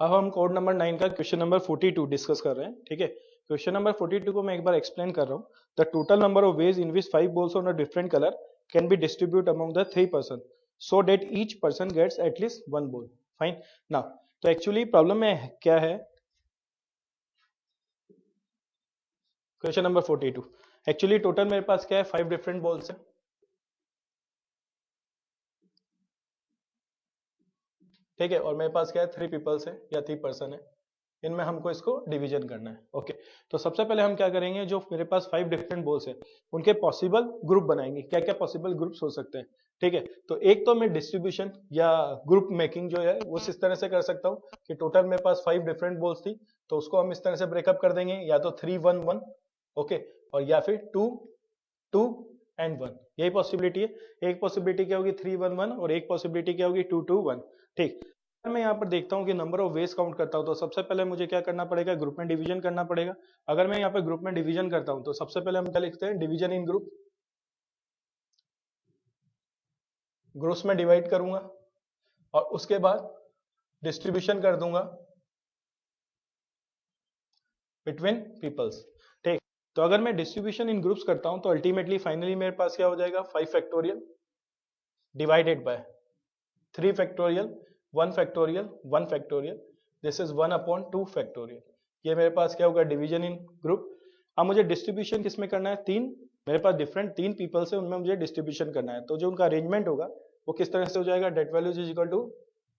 अब हम code number 9 का क्वेश्चन नंबर 42 डिस्कस कर रहे हैं। ठीक है, क्वेश्चन नंबर 42 को मैं एक बार एक्सप्लेन कर रहा हूँ। The total number of ways in which 5 balls on a different colour can be distribute among the 3 person so that each person gets at least 1 ball। Fine. Now तो एक्चुअली प्रॉब्लम में क्या है, क्वेश्चन नंबर 42 एक्चुअली टोटल मेरे पास क्या है, 5 different balls है। ठीक है, और मेरे पास क्या है, 3 पीपल्स है या 3 पर्सन है। इनमें हमको इसको डिवीजन करना है। ओके, तो सबसे पहले हम क्या करेंगे, जो मेरे पास 5 डिफरेंट बॉल्स है उनके पॉसिबल ग्रुप बनाएंगे। क्या क्या पॉसिबल ग्रुप्स हो सकते हैं। ठीक है, तो एक तो मैं डिस्ट्रीब्यूशन या ग्रुप मेकिंग जो है वो इस तरह से कर सकता हूँ कि टोटल मेरे पास 5 डिफरेंट बॉल्स थी, तो उसको हम इस तरह से ब्रेकअप कर देंगे, या तो 3 1 1। ओके, और या फिर 2 2 एंड 1। यही पॉसिबिलिटी है। एक पॉसिबिलिटी क्या होगी, 3 1 1, और एक पॉसिबिलिटी क्या होगी, 2 2 1। ठीक, मैं यहाँ पर देखता हूँ कि नंबर ऑफ वेज काउंट करता हूँ, तो सबसे पहले मुझे क्या करना पड़ेगा, ग्रुप में डिवीजन करना पड़ेगा। अगर मैं यहाँ पे ग्रुप में डिवीजन करता हूँ तो सबसे पहले हम क्या लिखते हैं, डिवीजन इन ग्रुप। ग्रुप्स में डिवाइड करूंगा और उसके बाद डिस्ट्रीब्यूशन कर दूंगा बिटवीन पीपल्स। ठीक, तो अगर मैं डिस्ट्रीब्यूशन इन ग्रुप्स करता हूं तो अल्टीमेटली फाइनली मेरे पास क्या हो जाएगा, 5 factorial divided by 3 factorial 1 factorial 1 factorial, this is 1 upon 2 factorial. ये मेरे पास क्या होगा, डिवीजन इन ग्रुप। अब मुझे डिस्ट्रीब्यूशन किसमें करना है, तीन मेरे पास डिफरेंट 3 पीपल्स है, उनमें मुझे डिस्ट्रीब्यूशन करना है। तो जो उनका अरेंजमेंट होगा वो किस तरह से हो जाएगा, that values is equal to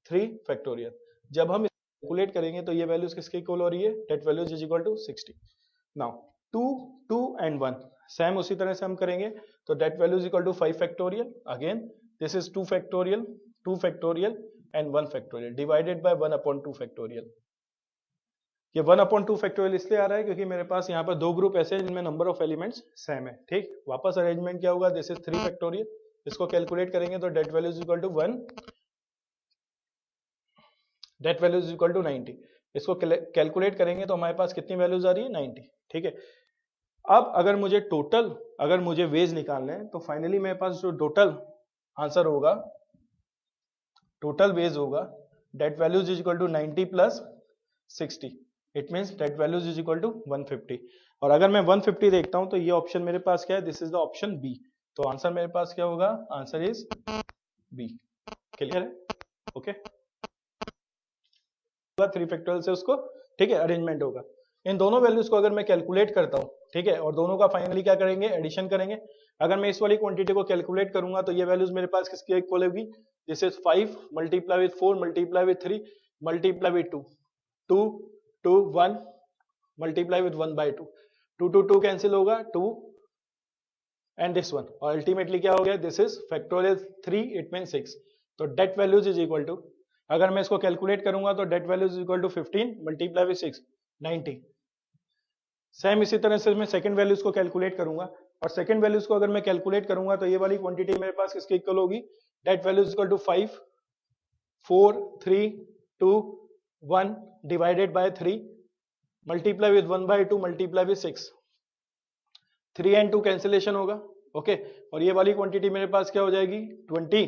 3 factorial. जब हम कैलकुलेट करेंगे तो ये वैल्यूज किसके इक्वल हो रही है, that values is equal to 60। Now 2 2 and 1 same उसी तरह से हम करेंगे, तो that values equal to 5 factorial. Again this is 2 factorial 2 factorial and 1 factorial divided by 1 upon 2 factorial. ये 1 अपॉन 2 फैक्टोरियल इसलिए आ रहा है क्योंकि मेरे पास यहाँ पर दो ग्रुप ऐसे हैं जिनमें नंबर ऑफ एलिमेंट्स सेम है। ठीक, वापस अरेंजमेंट क्या होगा, दिस इज 3 फैक्टोरियल। इसको कैलकुलेट करेंगे तो that value is equal to 1, that value is equal to 90। इसको कैलकुलेट करेंगे तो हमारे पास कितनी वैल्यूज आ रही है, 90। ठीक है, अब अगर मुझे टोटल, अगर मुझे वेज निकालने हैं तो फाइनली मेरे पास जो टोटल आंसर होगा, टोटल वेज होगा, that values is equal to 90 plus 60। It means that values is equal to 150। और अगर मैं 150 देखता हूं तो ये ऑप्शन मेरे पास क्या है, this is the option B. तो आंसर मेरे पास क्या होगा, आंसर इज बी। क्लियर है? ओके, 3 फैक्टोरियल से उसको, ठीक है, अरेंजमेंट होगा। इन दोनों वैल्यूज को अगर मैं कैलकुलेट करता हूं, ठीक है, और दोनों का फाइनली क्या करेंगे, एडिशन करेंगे। अगर मैं इस वाली क्वांटिटी को कैलकुलेट करूंगा तो ये वैल्यूज मेरे पास किसके इक्वल होगी, this is 5 multiply with 4 multiply with 3 multiply with 2 2 2 1 multiply with 1 by 2 2 2 2 cancel होगा, 2 एंड दिस वन, और अल्टीमेटली क्या हो गया, this is factorial 3, it mean 6। तो that values is equal to, अगर मैं इसको कैलकुलेट करूंगा तो that values is equal to 15 multiply with 6 90। Same इसी तरह से मैं सेकंड वैल्यूज को कैलकुलेट करूंगा, और सेकंड वैल्यूज को अगर मैं कैलकुलेट करूंगा तो ये वाली क्वांटिटी मेरे पास किसके इक्वल होगी, that values equal to 5 4 3 2 1 divided by 3 multiply with 1 by 2 multiply with 6, 3 and 2 cancellation होगा। ओके, और ये वाली क्वांटिटी मेरे पास क्या हो जाएगी, 20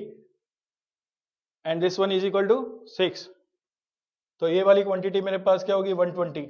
and this one is equal to 6। तो ये वाली क्वांटिटी मेरे पास क्या होगी, 120।